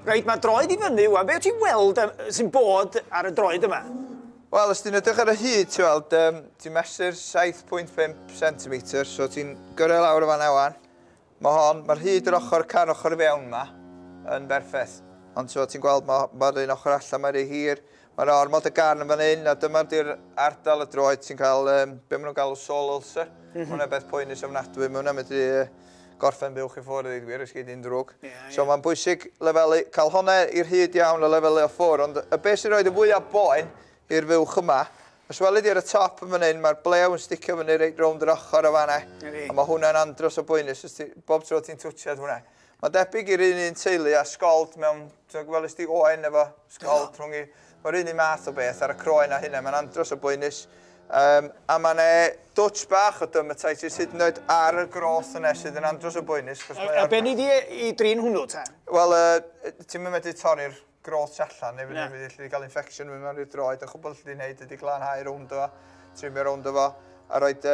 Reit, mae droed I fyny, wan. Be o ti'n weld sy'n bod ar y droed yma? Wel, os ti'n edrych ar y hyd, ti'n weld, ti'n mesur 7.5 cm, so ti'n gyrru lawr y fan ewan. Mae'r hyd yr ochr can ochr i fewn yma yn berffaith. Ond so ti'n gweld mae'r un ochr allan, mae'r ei hir. Mae'r ormod y garn yn fan hyn, a dyma di'r ardal y droed. Ti'n cael, be maen nhw'n galw sole ulcer. Hwna'n beth poenus ofnadwy, mae hwnna'n medru gorffen buwch I ffwrdd I gwir, ys gyd un drwg. So mae'n bwysig cael hwnna i'r hyd iawn o lefelu o ffwrdd, ond y beth sy'n rhoi y fwyaf boen i'r fuwch yma, os weled I ar y top yn fan hyn, mae'r blew yn sticio fyny reit rownd yr ochr o fanna, a mae hwnna'n andros o bwynus, bob tro ti'n twtsiad hwnna. Mae'n debyg i'r un teulu a sgold mewn, welys ti oen efo sgold rhwng I, mae'r un math o beth ar y croen a hynna, mae'n andros o bwynus. A mae'n dwtch bach o dermatitis hyd yn oed ar y groth yna sydd yn andros o bwynus. A be ni di I drin hwnnw ta? Wel, ti'n mynd medru torri'r groth allan, neu fydd wedi cael infection mewn i'r droed. Y chwbl wedi gwneud ydy glanhau rownd o, trimio rownd o fo, a roed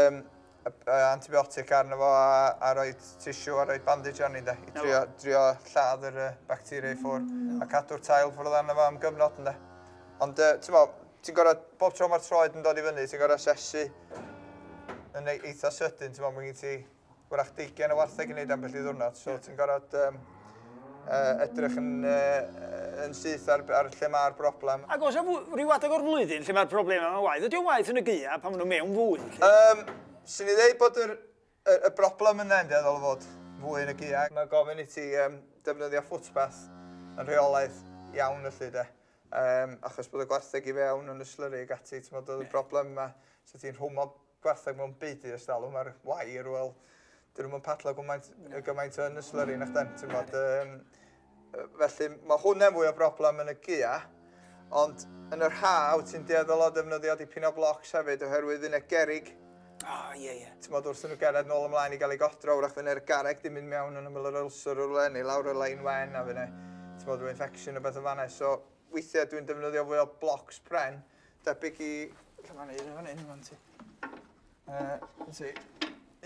antibiotic arno fo, a roed tissue, a roed bandage arni de, I drio lladd yr bacteria I ffwr, a cadw'r tail ffwrdd arno fo am gyfnod ynde. Ond, ti'n gorfod, bob tro mae'r troed yn dod I fyny, ti'n gorfod asesu yn eitha sydyn, ti'n meddwl, mae gen ti wrach 20 o wartheg I wneud ambell I ddwrnod, so ti'n gorfod edrych yn syth ar lle mae'r broblem. Ac os rhyw adeg o'r flwyddyn lle mae'r broblem yma'n waith, ydy o'n waith yn y gaea pan maen nhw mewn fwy? Sy'n I ddeud bod y broblem yn ddeud o fod fwy yn y gaea. Mae gofyn I ti defnyddio footbath yn rheolaidd iawn ylly de. Achos bod y gwartheg I fewn yn y slurry ag ati, ti'n meddwl, y broblem yma, so ti'n rhwm o gwartheg mewn byd I ystalw, mae'r wair, wel, dyn nhw'n patlo gymaint yn y slurry nach den, ti'n meddwl. Felly, mae hwnna'n fwy o broblem yn y gia, ond yn yr haw, ti'n dieddol o defnyddio dipyn o blocs hefyd, oherwydd yn y gerig. Ie. Ti'n meddwl, wrth nhw gered nôl ymlaen I gael ei godro, wrach fy'n yr gareg di mynd mewn yn ymwyl yr ulcer o'r lenni, lawr y lein wen, a fy'n ti'n meddwl, infection o beth o fanna, so weithiau dwi'n defnyddio fwy o blocs pren, debyg I... Lle mae'n un fan hyn, fan ti?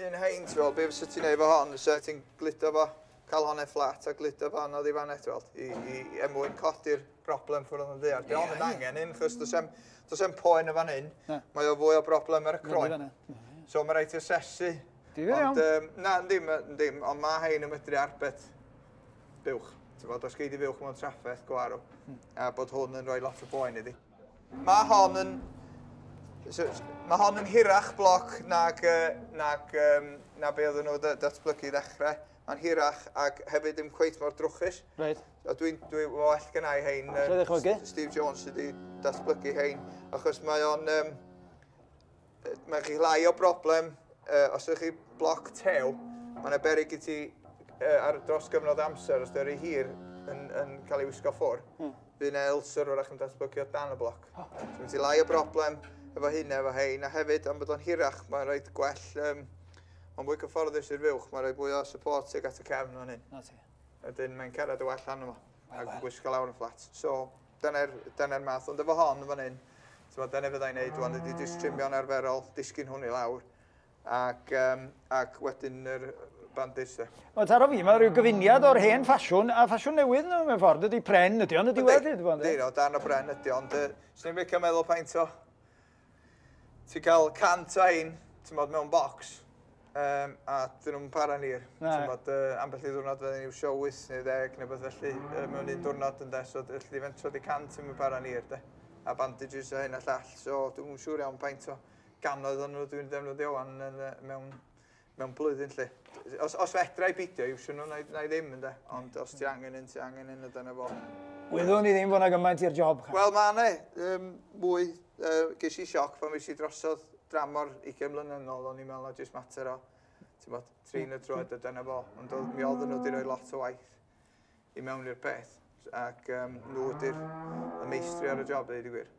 Un hein, ti'n fel, be fysa ti'n neud fo hon, fysa ti'n glido fo, cael honnau fflat a glido fo anodd I fan eto, I mwyn codi'r broblem ffwrdd yn ddear. Be ond yn angen un, chos does em poen o fan hyn, mae o fwy o broblem ar y croen. So mae rhaid I asesu. Na, ddim, ond mae hein yn medru arbed buwch. Os gei di fuwch mewn traffaeth gwarw, a bod hwn yn rhoi lot o boen iddi. Mae hon yn hirach bloc nag be oedden nhw datblygu ddechrau. Mae'n hirach ac hefyd ddim cweit mor drwchus. Dwi'n well gynnau hein, Steve Jones wedi datblygu hein, achos mae chi lai o broblem, os ydych chi bloc tew, mae'n beryg I ti dros gyfnod amser, os dy'r hir yn cael ei wisgo ffwr, bydd yna ulcer wrach yn datblygu o dan y bloc. So mae ti lai o broblem efo hynna, efo hein, a hefyd, am bod o'n hirach, mae'n rhaid gwell, mae'n fwy cyfforddus i'r fuwch, mae'n rhaid fwy o support ag at y cefn o'n hyn. Wedyn mae'n cerdded y well anno fo, ac yn gwisgo lawr yn fflat. So, dyna'r math, ond efo hon yn fan hyn, dyna fyddai'n neud, wan ydi jyst trimio'n arferol, disgyn hwn I lawr, ac wedyn yr bandage. O, taro fi, mae rhyw gyfuniad o'r hen ffasiwn, a ffasiwn newydd nhw mewn ffordd, ydy pren ydy, ond ydy wedi? Ydy, darn o bren ydy, ond sy'n ni'n licio meddwl paint o. Ti'n cael cant o ein, ti'n bod mewn bocs, a dyn nhw'n para nir. Ti'n bod ambell I ddwrnod fydden i'w sio 8 neu 10 neu beth felly mewn un diwrnod yn de, so felly fentro di cant yn para nir de, a bandages a hyn a llall, so dwi'n siŵr iawn paint o ganoedd o'n nhw dwi'n defnyddio mewn blwyddyn lle. Os fedra I beidio, iwsio nhw, na I ddim yn de, ond os ti angen un y dyna fo. Wyddwn I ddim bod yna gymaint i'r job? Wel, mae ne, mwy, ges I sioc pan fes I drosodd dramor 20 mlynedd yn ôl, o'n i'n meddwl na jyst mater o, ti'n bod, trin y troed a dyna fo, ond mi oedden nhw wedi rhoi lot o waith I mewn i'r peth, ac nhw ydy'r meistri ar y job, dweud I gwir.